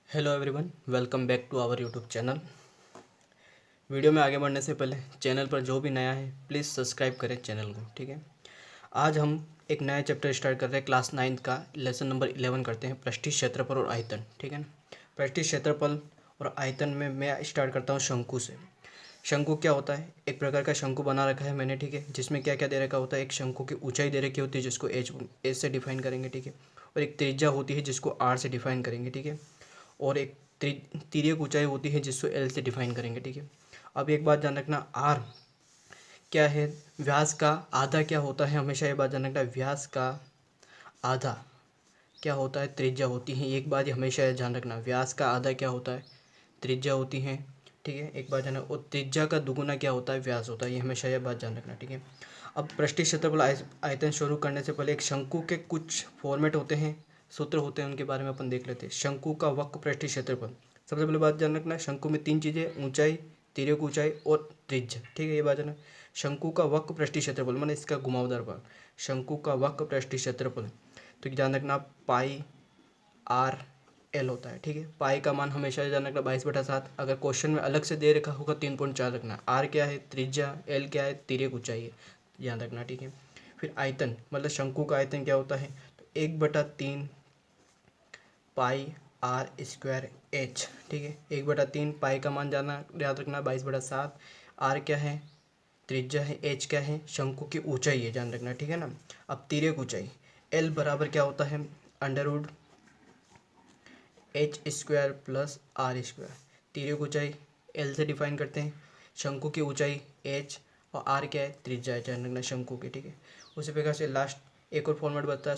Hello everyone, welcome back to our YouTube channel. Video में आगे बढ़ने से पहले चैनल पर जो भी नया है प्लीज़ सब्सक्राइब करें चैनल को। ठीक है, आज हम एक नया चैप्टर स्टार्ट कर रहे हैं। क्लास 9 का लेसन नंबर 11 करते हैं, पृष्ठीय क्षेत्रफल और आयतन। ठीक है ना, पृष्ठीय क्षेत्रफल और आयतन में मैं स्टार्ट करता हूँ शंकु से। शंकु क्या होता है? एक प्रकार का शंकु बना रखा है मैंने। ठीक है, जिसमें क्या क्या दे रखा होता है? एक शंकु की ऊंचाई दे रखी होती है जिसको एच से डिफाइन करेंगे। ठीक है, और एक त्रिज्या होती है जिसको आर से डिफाइन करेंगे। ठीक है, और एक तिर्यक ऊंचाई होती है जिसको एल से डिफाइन करेंगे। ठीक है, अब एक बात ध्यान रखना, आर क्या है? व्यास का आधा क्या होता है? हमेशा ये बात ध्यान रखना, व्यास का आधा क्या होता है? त्रिज्या होती है। एक बात ये हमेशा ध्यान रखना, व्यास का आधा क्या होता है? त्रिज्या होती है। ठीक है, एक बात ध्यान रखना, और त्रिज्या का दुगुना क्या होता है? व्यास होता है। ये हमेशा ये बात ध्यान रखना। ठीक है, अब पृष्ठीय क्षेत्रफल आयतन शुरू करने से पहले एक शंकु के कुछ फॉर्मेट होते हैं, सूत्र होते हैं, उनके बारे में अपन देख लेते हैं। शंकु का वक्र पृष्ठीय क्षेत्रफल, सबसे पहले बात ध्यान रखना, शंकु में तीन चीज़ें, ऊंचाई, तिर्यक ऊंचाई और त्रिज्या। ठीक है, ये बात है ना। शंकु का वक्र पृष्ठीय क्षेत्रफल माने इसका घुमावदार भाग, शंकु का वक्र पृष्ठीय क्षेत्रफल, तो ध्यान रखना पाई आर एल होता है। ठीक है, पाई का मान हमेशा ध्यान रखना 22/7। अगर क्वेश्चन में अलग से दे रखा होगा 3.4 रखना। आर क्या है? त्रिज्या। एल क्या है? तिर्यक ऊंचाई है, ध्यान रखना। ठीक है, फिर आयतन मतलब शंकु का आयतन क्या होता है? तो 1/3 पाई आर स्क्वायर एच। ठीक है, 1/3 पाई का मान जाना याद रखना 22/7। आर क्या है? त्रिज्या है। एच क्या है? शंकु की ऊंचाई है, ध्यान रखना। ठीक है ना। अब तिर्यक ऊंचाई, एल बराबर क्या होता है? Under H square plus R square. तिर्यक ऊंचाई एल से डिफाइन करते हैं, शंकु की ऊंचाई एच, और आर क्या है? त्रिज्या है, ध्यान रखना, शंकु की। ठीक है, उसी प्रकार से लास्ट एक और फॉर्मेट बताता है,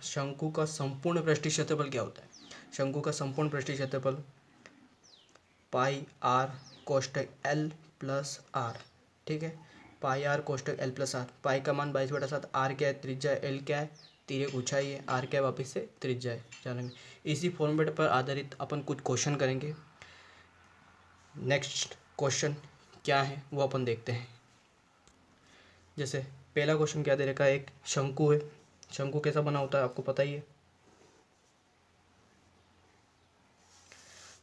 शंकु का संपूर्ण पृष्ठीय क्षेत्रफल क्या होता है? शंकु का संपूर्ण पृष्ठीय क्षेत्रफल पाई आर कोष्टक एल प्लस आर। ठीक है, पाई आर कोष्टक एल प्लस आर। पाई का मान 22/7, आर क्या है? त्रिज्या। एल क्या है? तिर्यक ऊंचाई है। आर क्या है? वापिस से त्रिज्या है, जानेंगे। इसी फॉर्मेट पर आधारित अपन कुछ क्वेश्चन करेंगे। नेक्स्ट क्वेश्चन क्या है वो अपन देखते हैं। जैसे पहला क्वेश्चन क्या दे रखा है? एक शंकु है। शंकु कैसा बना होता है आपको पता ही है,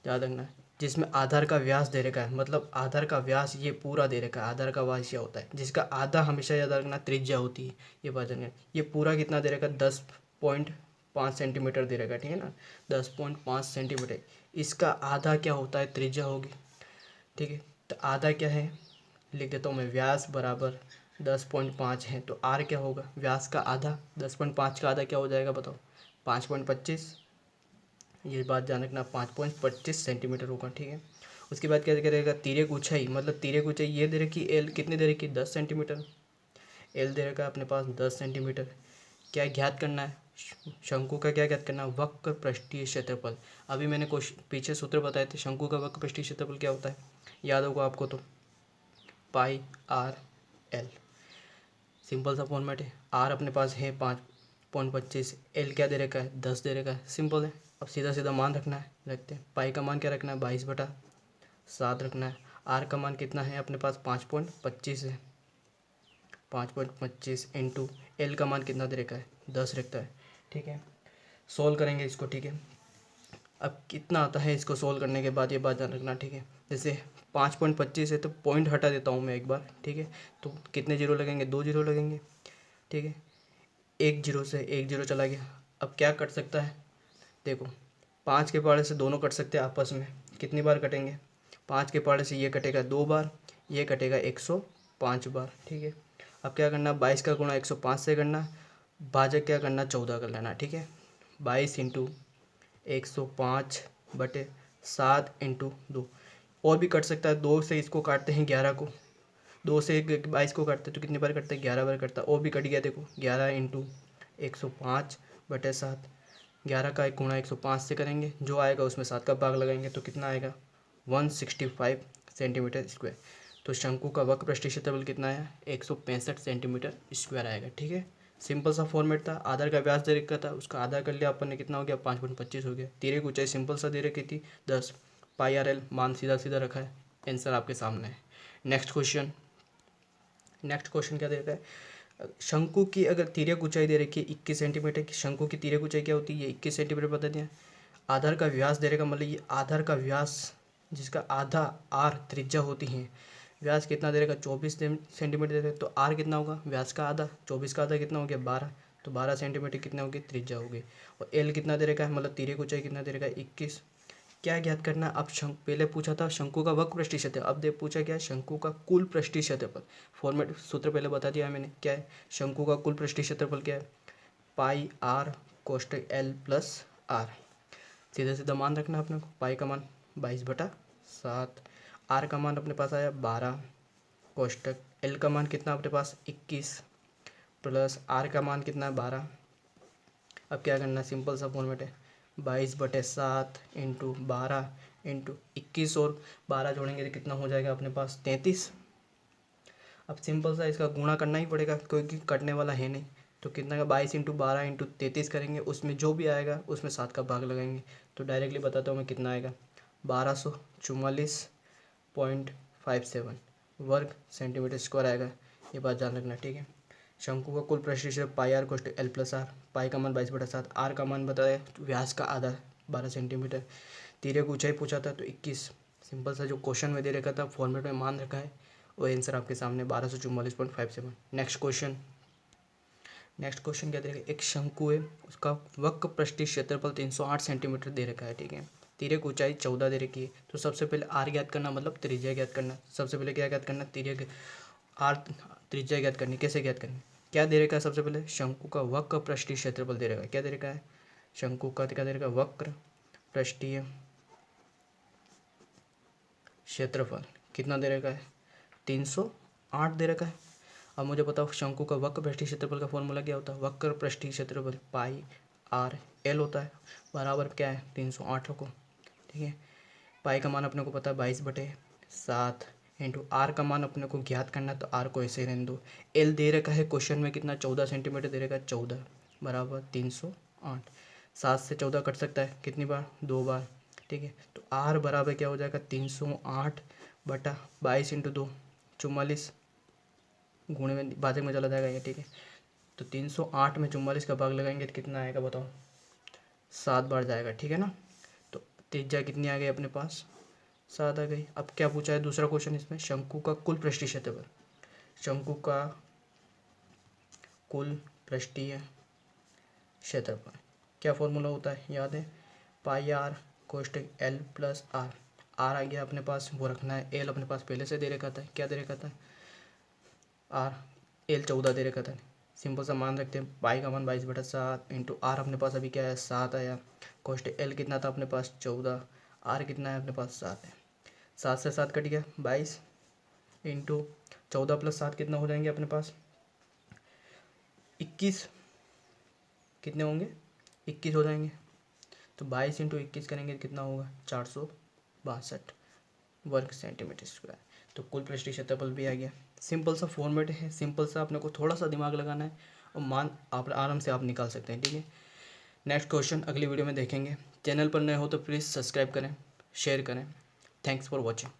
याद रखना, जिसमें आधार का व्यास दे रखा है, मतलब आधार का व्यास ये पूरा दे रखा है। आधार का व्यास क्या होता है? जिसका आधा हमेशा याद रखना त्रिज्या होती है। ये बात जानना, ये पूरा कितना दे रखा है? 10.5 सेंटीमीटर दे रखा है। ठीक है ना, 10.5 सेंटीमीटर। इसका आधा क्या होता है? त्रिज्या होगी। ठीक है, तो आधा क्या है? लिख देता हूँ मैं, व्यास बराबर 10.5 है, तो आर क्या होगा? व्यास का आधा, 10.5 का आधा क्या हो जाएगा बताओ? 5.25। ये बात ध्यान रखना, 5.25 सेंटीमीटर होगा। ठीक है, उसके बाद क्या करेगा? तिर्यक ऊंचाई, मतलब तिर्यक ऊंचाई ये दे रखी, एल कितनी दे रखी? 10 सेंटीमीटर। एल दे रखा है अपने पास 10 सेंटीमीटर। क्या ज्ञात करना है? शंकु का क्या ज्ञात करना है? वक्र पृष्ठीय क्षेत्रफल। अभी मैंने क्वेश्चन पीछे सूत्र बताए थे, शंकु का वक्र पृष्ठीय क्षेत्रफल क्या होता है? याद होगा आपको तो, पाई आर एल। सिंपल सा फॉर्मेट है। आर अपने पास है 5.25, एल क्या दे रखा है? 10 दे रखा है, सिंपल है। अब सीधा सीधा मान रखना है, रखते हैं। पाई का मान क्या रखना है? 22/7 रखना है। आर का मान कितना है अपने पास? 5.25 है, 5.25 इंटू एल का मान कितना दे रखा है? 10 रखता है। ठीक है, सोल्व करेंगे इसको। ठीक है, अब कितना आता है इसको सोल्व करने के बाद, ये बात ध्यान रखना। ठीक है, जैसे 5.25 है तो पॉइंट हटा देता हूँ मैं एक बार। ठीक है, तो कितने जीरो लगेंगे? 2 जीरो लगेंगे। ठीक है, एक जीरो से एक जीरो चला गया। अब क्या कट सकता है? देखो, 5 के पहाड़े से दोनों कट सकते हैं आपस में। कितनी बार कटेंगे? 5 के पहाड़े से ये कटेगा 2 बार, ये कटेगा 105 बार। ठीक है, अब क्या करना? 22 का गुणा 105 से करना, भाजक क्या करना? 14 कर लेना। ठीक है, 22 इंटू 105/7 इंटू 2। और भी कट सकता है, 2 से इसको काटते हैं 11 को, 2 से 22 को काटते हैं तो कितनी बार कटता है? 11 बार कटता है। और भी कट गया, देखो 11 इंटू 105/7। 11 का एक गुणा 105 से करेंगे, जो आएगा उसमें 7 का भाग लगाएंगे तो कितना आएगा? 165 सेंटीमीटर स्क्वायर। तो शंकु का वक्र पृष्ठीय क्षेत्रफल कितना आया? 165 सेंटीमीटर स्क्वायर आएगा। ठीक है, सिंपल सा फॉर्मेट था। आधार का व्यास दे रखा था, उसका आधा कर लिया अपन ने, कितना हो गया? 5.25 हो गया। तिर्यक ऊंचाई सिंपल सा दे रखी थी 10, पाई आर एल मान सीधा सीधा रखा है। आंसर आपके सामने है। नेक्स्ट क्वेश्चन, नेक्स्ट क्वेश्चन क्या दे रखा है? शंकु की अगर तिर्यक ऊंचाई दे रखी है 21 सेंटीमीटर की, शंकु की तिर्यक ऊंचाई क्या होती है? 21 सेंटीमीटर बता दिया। आधार का व्यास दे रखा, मतलब ये आधार का व्यास जिसका आधा आर त्रिज्या होती है, व्यास कितना दे रखा 24 सेंटीमीटर दे रखा, तो आर कितना होगा व्यास का आधा, 24 का आधा कितना हो गया 12, तो 12 सेंटीमीटर कितना होगी त्रिज्या होगी। और एल कितना दे रखा है, मतलब तीरे की ऊंचाई कितना दे रखा है 21। क्या ज्ञात करना है अब, पहले पूछा था शंकु का वक्र पृष्ठीय क्षेत्र, अब दे पूछा क्या है शंकु का कुल पृष्ठीय क्षेत्रफल। फॉर्मेट सूत्र पहले बता दिया है मैंने, क्या है शंकु का कुल पृष्ठीय क्षेत्रफल क्या है, पाई आर कोष्टक एल प्लस आर। सीधा सीधा मान रखना है अपने को, पाई का मान 22/7, आर का मान अपने पास आया 12, कोष्टक एल का मान कितना अपने पास 21 प्लस आर का मान कितना है 12। अब क्या करना है, सिंपल सा फॉर्मेट है, 22/7 इंटू 12 इंटू 21 और 12 जोड़ेंगे तो कितना हो जाएगा अपने पास 33। अब सिंपल सा इसका गुणा करना ही पड़ेगा क्योंकि कटने वाला है नहीं, तो कितना का 22 × 12 × 33 करेंगे, उसमें जो भी आएगा उसमें 7 का भाग लगाएंगे, तो डायरेक्टली बताता हूँ मैं कितना आएगा 1244.57 वर्ग सेंटीमीटर स्क्वायर आएगा। ये बात ध्यान रखना, ठीक है। शंकु का कुल पृष्ठीय क्षेत्र पाई आर कोष्टक एल प्लस आर, पाई का मान 22/7, आर का मान बताया व्यास का आधा 12 सेंटीमीटर, तीरे की ऊंचाई पूछा था तो 21। सिंपल सा जो क्वेश्चन में दे रखा था फॉर्मेट में मान रखा है, वो आंसर आपके सामने 1244.57। नेक्स्ट क्वेश्चन क्या दे रखा है, एक शंकु है उसका वक्र पृष्ठीय क्षेत्रफल 308 सेंटीमीटर दे रखा है, ठीक है। तीरे की ऊंचाई 14 दे रखी है, तो सबसे पहले आर ज्ञात करना, मतलब त्रिज्या ज्ञात करना। सबसे पहले क्या ज्ञात करना, आर त्रिज्या ज्ञात करनी। कैसे ज्ञात करनी, क्या दे रखा है सबसे पहले शंकु का वक्र पृष्ठीय क्षेत्रफल दे रखा है, क्या दे रखा है शंकु का क्या दे रखा है वक्र पृष्ठीय क्षेत्रफल कितना दे रखा है 308 दे रखा है। अब मुझे बताओ शंकु का वक्र पृष्ठीय क्षेत्रफल का फॉर्मूला क्या होता है, वक्र पृष्ठीय क्षेत्रफल पाई आर एल होता है, बराबर क्या है 308 रखो, ठीक है। पाई का मान अपने को पता है 22/7 इंटू आर का मान अपने को ज्ञात करना है, तो आर को ऐसे ही रहने दो। एल दे रखा है क्वेश्चन में कितना 14 सेंटीमीटर दे रखा है, 14 बराबर 308। 7 से 14 कट सकता है कितनी बार, 2 बार, ठीक है। तो आर बराबर क्या हो जाएगा 308/22 इंटू 2 44, गुणे में भाजक में चला जाएगा ये, ठीक है। तो 308 में 44 का भाग लगाएंगे तो कितना आएगा बताओ, 7 बार जाएगा, ठीक है ना। तो त्रिज्या कितनी आ गई अपने पास 7 आ गई। अब क्या पूछा है दूसरा क्वेश्चन इसमें, शंकु का कुल पृष्ठीय क्षेत्रफल, शंकु का कुल पृष्ठीय क्षेत्रफल क्या फॉर्मूला होता है याद है, पाई आर कोष्टक एल प्लस आर। आर आ गया अपने पास, वो रखना है। एल अपने पास पहले से दे रखा था, क्या दे रखा था आर, एल 14 दे रखा था। सिंपल सा मान रखते हैं, पाई का मान 22/7 इंटू आर अपने पास अभी क्या है 7 आया, कोष्टक एल कितना था अपने पास 14, आर कितना है अपने पास 7 है। 7 से 7 कट गया 22 इंटू 14 + 7 कितना हो जाएंगे अपने पास 21, कितने होंगे 21 हो जाएंगे। तो 22 × 21 करेंगे तो कितना होगा 462 वर्ग सेंटीमीटर स्क्वायर। तो कुल पृष्ठीय क्षेत्रफल भी आ गया। सिंपल सा फॉर्मेट है, सिंपल सा अपने को थोड़ा सा दिमाग लगाना है और मान आप आराम से आप निकाल सकते हैं, ठीक है। नेक्स्ट क्वेश्चन अगली वीडियो में देखेंगे। चैनल पर नए हो तो प्लीज़ सब्सक्राइब करें, शेयर करें। Thanks for watching.